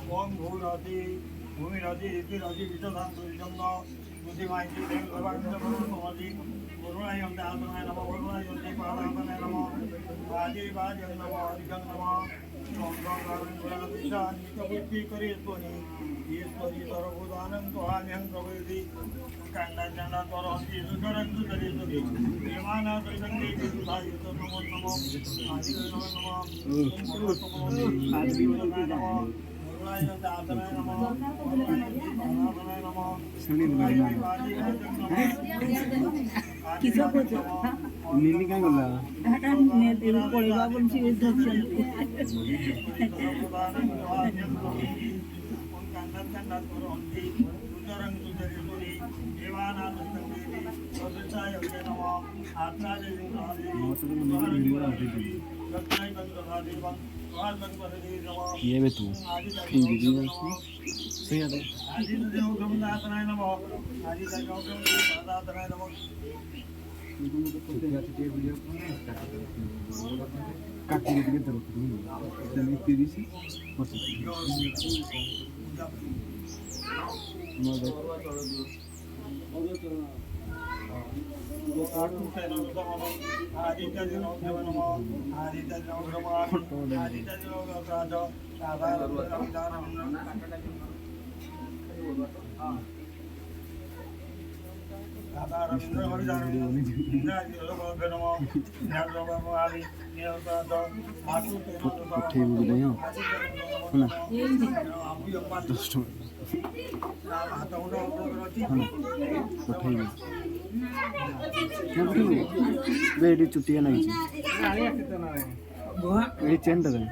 ओम भूराति भूमिराति इतिराति विचदान्तरिजम्नो बुद्धिमाइति देवभगवान्नमोऽस्मि वरुणाय दातनाय नमः वरुणाय पादातनाय नमः वाजिवाजं नमः हरिजं नमः ओम गंगारंगुरादिशानिकबुद्धि करे त्वनि ईश्वरी सर्वभूतानं त्वाम्यं प्रवेदि काण्डाचण्डा तोरंति सुकरन्तु तरितुति प्रेमाना त्रिगंगे विदुधाय नमो नमो आदिवे नमो नमः किस नीली क्या गला ने तेरे पड़ेगा बोल सी धक्का ये भी तू हिंदी में सही है आदि देव ब्रह्मदासनाय नमः आदि देव ब्रह्मदासनाय नमः काटी के तरफ तुम तेरी सी बस वेडी चुटिया नहीं ये चेंज है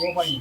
वो पाहिजे